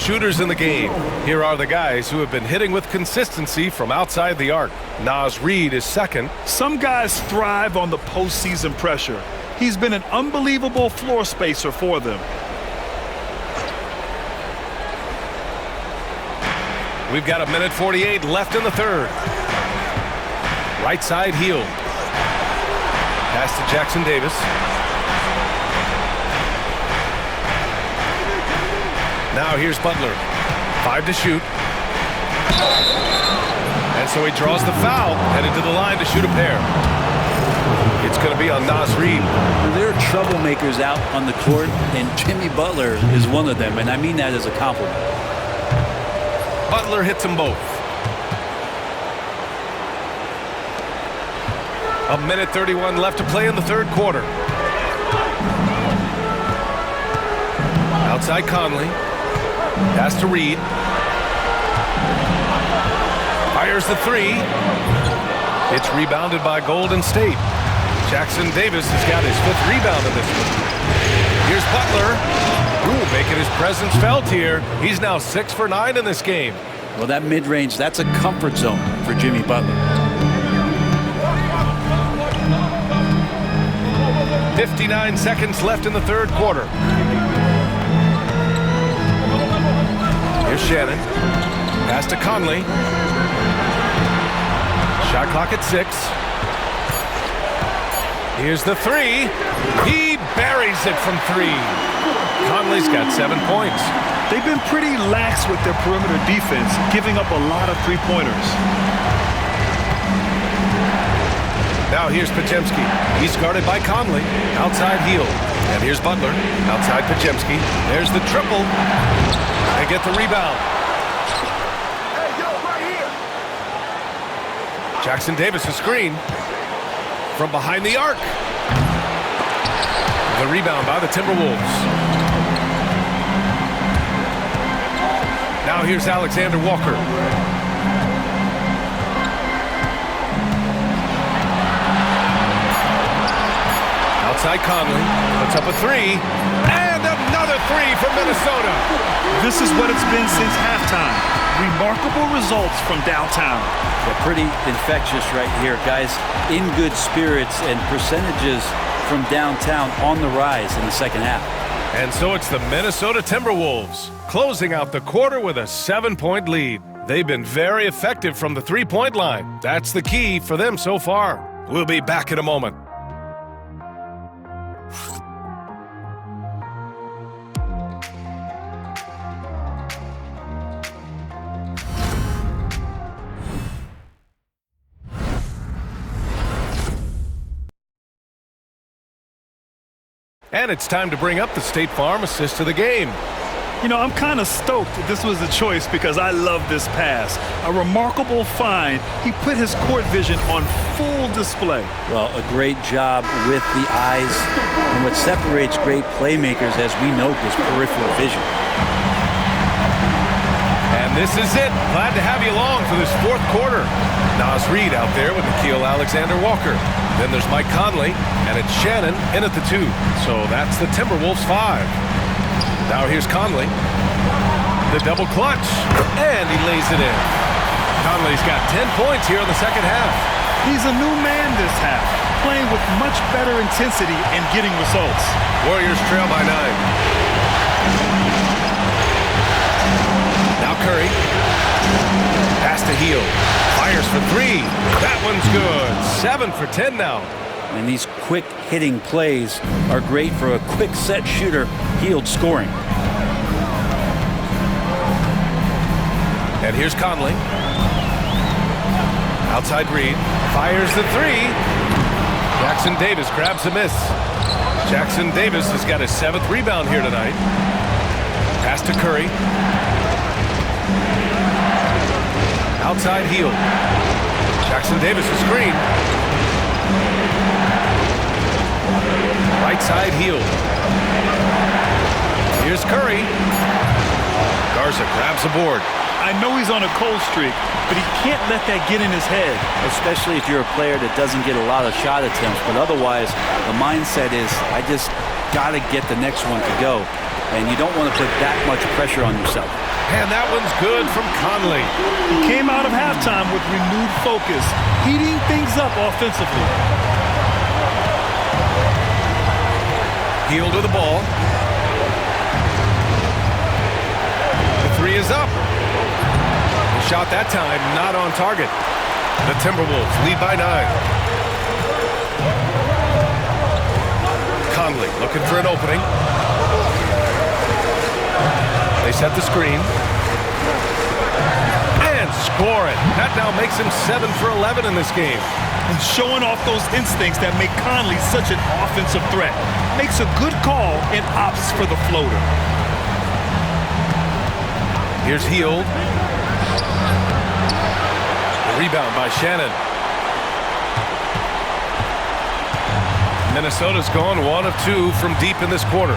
shooters in the game. Here are the guys who have been hitting with consistency from outside the arc. Naz Reid is second. Some guys thrive on the postseason pressure. He's been an unbelievable floor spacer for them. We've got 1:48 left in the third. Right side heel. Pass to Jackson Davis. Now here's Butler. 5 to shoot. And so he draws the foul, headed to the line to shoot a pair. It's going to be on Naz Reid. There are troublemakers out on the court, and Jimmy Butler is one of them, and I mean that as a compliment. Butler hits them both. 1:31 left to play in the third quarter. Outside Conley. Pass to Reid. Fires the three. It's rebounded by Golden State. Jackson Davis has got his 5th rebound in this one. Here's Butler. Ooh, making his presence felt here. He's now 6 for 9 in this game. Well, that mid-range, that's a comfort zone for Jimmy Butler. 59 seconds left in the third quarter. Here's Shannon. Pass to Conley. Shot clock at 6. Here's the three. He buries it from 3. Conley's got 7 points. They've been pretty lax with their perimeter defense, giving up a lot of three-pointers. Now here's Podziemski. He's guarded by Conley. Outside heel. And here's Butler. Outside Podziemski. There's the triple. They get the rebound. Jackson Davis a screen from behind the arc. The rebound by the Timberwolves. Now here's Alexander Walker. Outside Conley. Puts up a 3. And another 3 from Minnesota. This is what it's been since halftime. Remarkable results from downtown. They're pretty infectious right here, guys. In good spirits and percentages from downtown on the rise in the second half. And so it's the Minnesota Timberwolves closing out the quarter with a 7-point lead. They've been very effective from the three-point line. That's the key for them so far. We'll be back in a moment. And it's time to bring up the State Farm assist to the game. You know, I'm kind of stoked that this was a choice because I love this pass. A remarkable find. He put his court vision on full display. Well, a great job with the eyes. And what separates great playmakers, as we know, is peripheral vision. And this is it. Glad to have you along for this fourth quarter. Naz Reid out there with Nickeil Alexander-Walker. Then there's Mike Conley, and it's Shannon in at the 2. So that's the Timberwolves 5. Now here's Conley. The double clutch, and he lays it in. Conley's got 10 points here in the second half. He's a new man this half, playing with much better intensity and getting results. Warriors trail by 9. Now Curry. Pass to Hield. Fires for 3. That one's good. 7 for 10 now. And these quick hitting plays are great for a quick set shooter. Hield scoring. And here's Conley. Outside Reid. Fires the 3. Jackson Davis grabs a miss. Jackson Davis has got his 7th rebound here tonight. Pass to Curry. Outside Hield. Jackson Davis a screen. Right side Hield. Here's Curry. Garza grabs the board. I know he's on a cold streak, but he can't let that get in his head. Especially if you're a player that doesn't get a lot of shot attempts, but otherwise the mindset is, I just got to get the next one to go. And you don't want to put that much pressure on yourself. And that one's good from Conley. He came out of halftime with renewed focus, heating things up offensively. Hield with the ball. The three is up. The shot that time not on target. The Timberwolves lead by 9. Conley looking for an opening. They set the screen. And score it. That now makes him 7 for 11 in this game. And showing off those instincts that make Conley such an offensive threat. Makes a good call and opts for the floater. Here's Hield. The rebound by Shannon. Minnesota's gone 1 of 2 from deep in this quarter.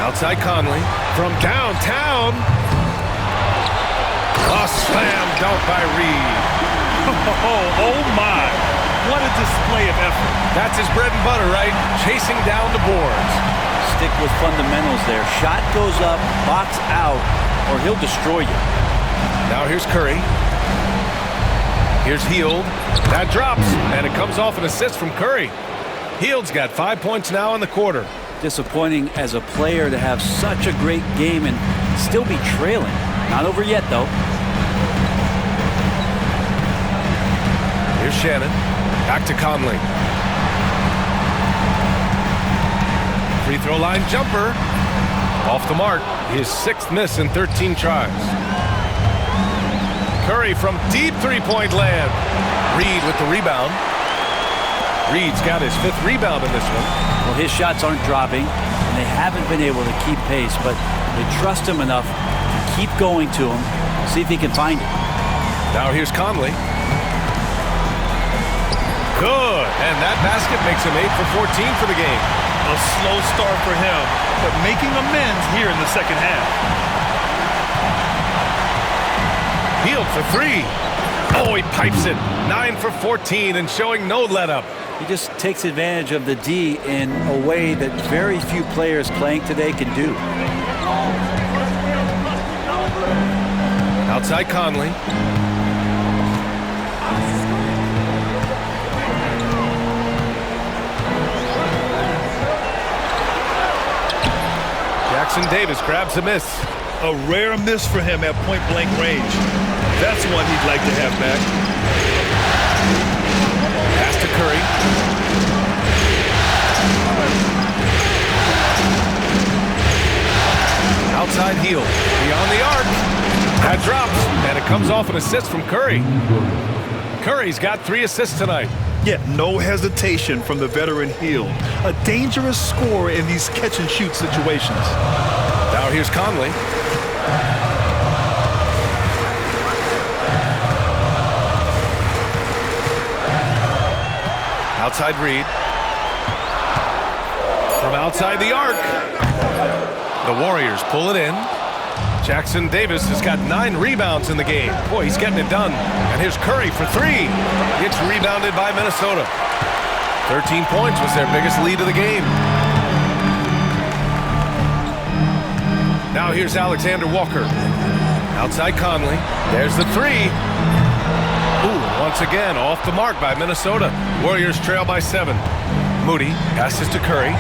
Outside Conley from downtown. A slam dunk by Reed. Oh my. What a display of effort. That's his bread and butter, right? Chasing down the boards. Stick with fundamentals there. Shot goes up, box out, or he'll destroy you. Now here's Curry. Here's Hield. That drops, and it comes off an assist from Curry. Hield's got 5 points now in the quarter. Disappointing as a player to have such a great game and still be trailing. Not over yet, though. Here's Shannon. Back to Conley. Free throw line jumper. Off the mark. His 6th miss in 13 tries. Curry from deep three-point land. Reed with the rebound. Reed's got his 5th rebound in this one. Well, his shots aren't dropping, and they haven't been able to keep pace, but they trust him enough to keep going to him, see if he can find it. Now here's Conley. Good, and that basket makes him 8 for 14 for the game. A slow start for him, but making amends here in the second half. Hield for 3. Oh, he pipes it. 9 for 14 and showing no let-up. He just takes advantage of the D in a way that very few players playing today can do. Outside Conley. Jackson Davis grabs a miss. A rare miss for him at point-blank range. That's one he'd like to have back. Pass to Curry. Outside Hield. Beyond the arc. That drops, and it comes off an assist from Curry. Curry's got 3 assists tonight. Yet no hesitation from the veteran Hield. A dangerous scorer in these catch-and-shoot situations. Now here's Conley. Outside Reed. From outside the arc. The Warriors pull it in. Jackson Davis has got 9 rebounds in the game. Boy, he's getting it done. And here's Curry for 3. It's rebounded by Minnesota. 13 points was their biggest lead of the game. Now here's Alexander Walker. Outside Conley. There's the 3. Ooh, once again, off the mark by Minnesota. Warriors trail by 7. Moody passes to Curry.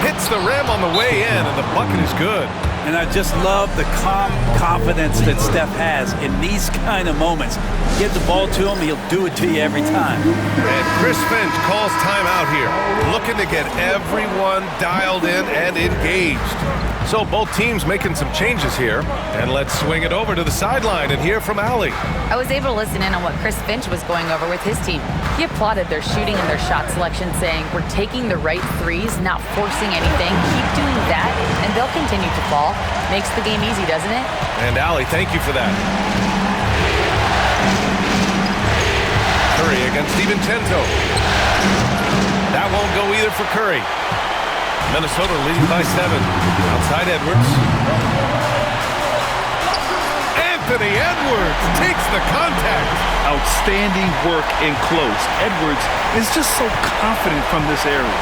Hits the rim on the way in, and the bucket is good. And I just love the calm confidence that Steph has in these kind of moments. Give the ball to him, he'll do it to you every time. And Chris Finch calls timeout here, looking to get everyone dialed in and engaged. So both teams making some changes here. And let's swing it over to the sideline and hear from Allie. I was able to listen in on what Chris Finch was going over with his team. He applauded their shooting and their shot selection, saying, "We're taking the right threes, not forcing anything. Keep doing that, and they'll continue to fall." Makes the game easy, doesn't it? And Allie, thank you for that. Curry against DiVincenzo. That won't go either for Curry. Minnesota leading by 7. Outside Edwards. Anthony Edwards takes the contact. Outstanding work in close. Edwards is just so confident from this area.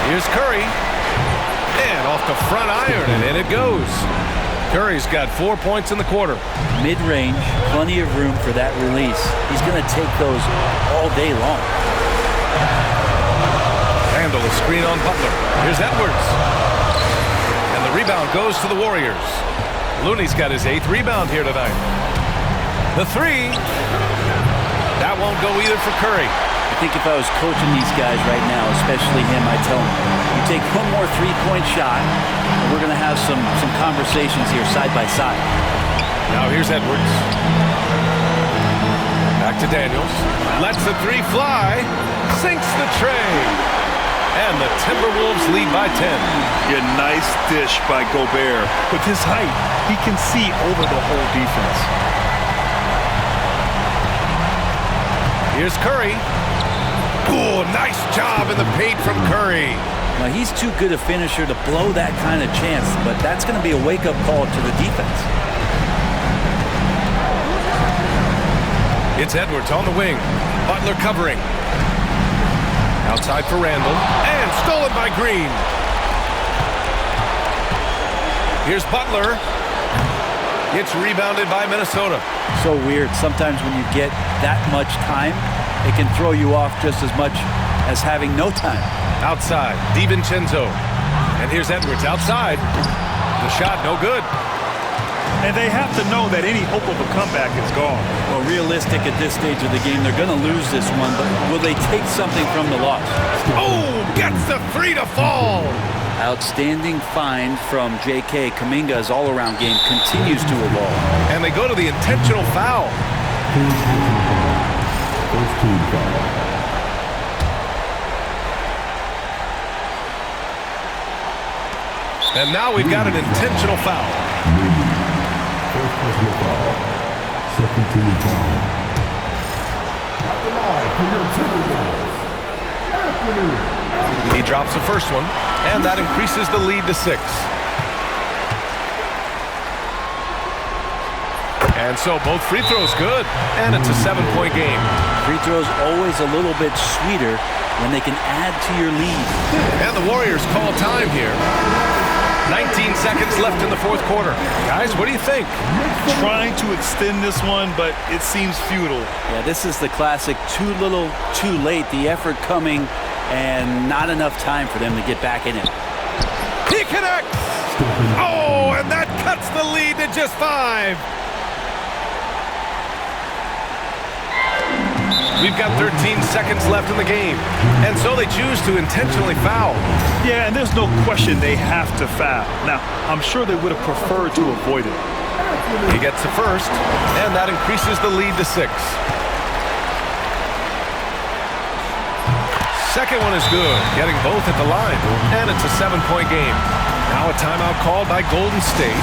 Here's Curry. And off the front iron, and in it goes. Curry's got 4 points in the quarter. Mid-range, plenty of room for that release. He's going to take those all day long. Randall a screen on Butler. Here's Edwards. And the rebound goes to the Warriors. Looney's got his 8th rebound here tonight. The three. That won't go either for Curry. I think if I was coaching these guys right now, especially him, I'd tell him, you take one more three-point shot, and we're going to have some conversations here side by side. Now here's Edwards. Back to Daniels. Lets the three fly. Sinks the tray. And the Timberwolves lead by 10. Yeah, nice dish by Gobert. With his height, he can see over the whole defense. Here's Curry. Oh, nice job in the paint from Curry. Now, he's too good a finisher to blow that kind of chance, but that's going to be a wake-up call to the defense. It's Edwards on the wing. Butler covering. Outside for Randall. And stolen by Green. Here's Butler. It's rebounded by Minnesota. So weird. Sometimes when you get that much time, it can throw you off just as much as having no time. Outside, DiVincenzo. And here's Edwards outside. The shot no good. And they have to know that any hope of a comeback is gone. Well, realistic at this stage of the game, they're going to lose this one, but will they take something from the loss? Oh, gets the three to fall. Outstanding find from J.K. Kuminga's all-around game continues to evolve. And they go to the intentional foul. First team foul. And now we've got an intentional foul. First personal foul. Second team foul. At the line for your Timberwolves, Anthony. He drops the first one, and that increases the lead to 6. And so both free throws good, and it's a 7-point game. Free throws always a little bit sweeter when they can add to your lead. And the Warriors call time here. 19 seconds left in the fourth quarter. Guys, what do you think? Trying to extend this one, but it seems futile. Yeah, this is the classic too little, too late. The effort coming and not enough time for them to get back in it. He connects! Oh, and that cuts the lead to just 5. We've got 13 seconds left in the game, and so they choose to intentionally foul. Yeah, and there's no question they have to foul. Now, I'm sure they would have preferred to avoid it. He gets the first, and that increases the lead to 6. Second one is good, getting both at the line, and it's a 7-point game. Now a timeout called by Golden State.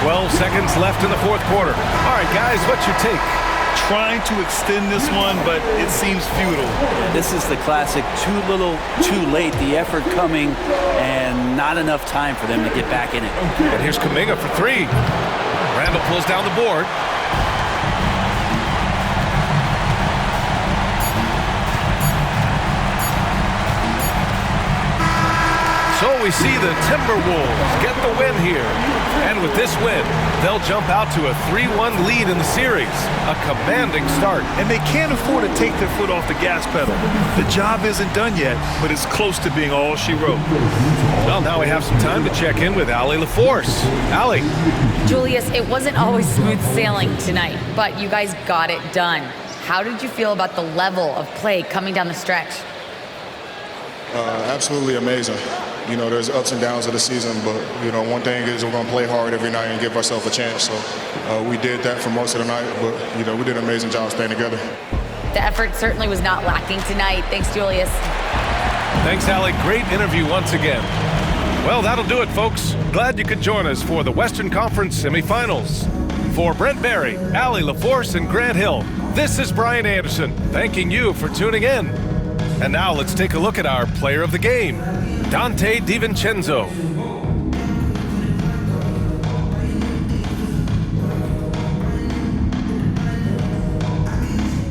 12 seconds left in the fourth quarter. All right, guys, what's your take? Trying to extend this one, but it seems futile. Yeah, this is the classic too little, too late. The effort coming and not enough time for them to get back in it. And here's Kuminga for 3. Randall pulls down the board. So we see the Timberwolves get the win here. And with this win, they'll jump out to a 3-1 lead in the series. A commanding start. And they can't afford to take their foot off the gas pedal. The job isn't done yet, but it's close to being all she wrote. Well, now we have some time to check in with Allie LaForce. Allie. Julius, it wasn't always smooth sailing tonight, but you guys got it done. How did you feel about the level of play coming down the stretch? Absolutely amazing. You know, there's ups and downs of the season, but, you know, one thing is we're going to play hard every night and give ourselves a chance. So we did that for most of the night, but, you know, we did an amazing job staying together. The effort certainly was not lacking tonight. Thanks, Julius. Thanks, Allie. Great interview once again. Well, that'll do it, folks. Glad you could join us for the Western Conference semifinals. For Brent Barry, Allie LaForce, and Grant Hill, this is Brian Anderson, thanking you for tuning in. And now let's take a look at our player of the game, Donte DiVincenzo.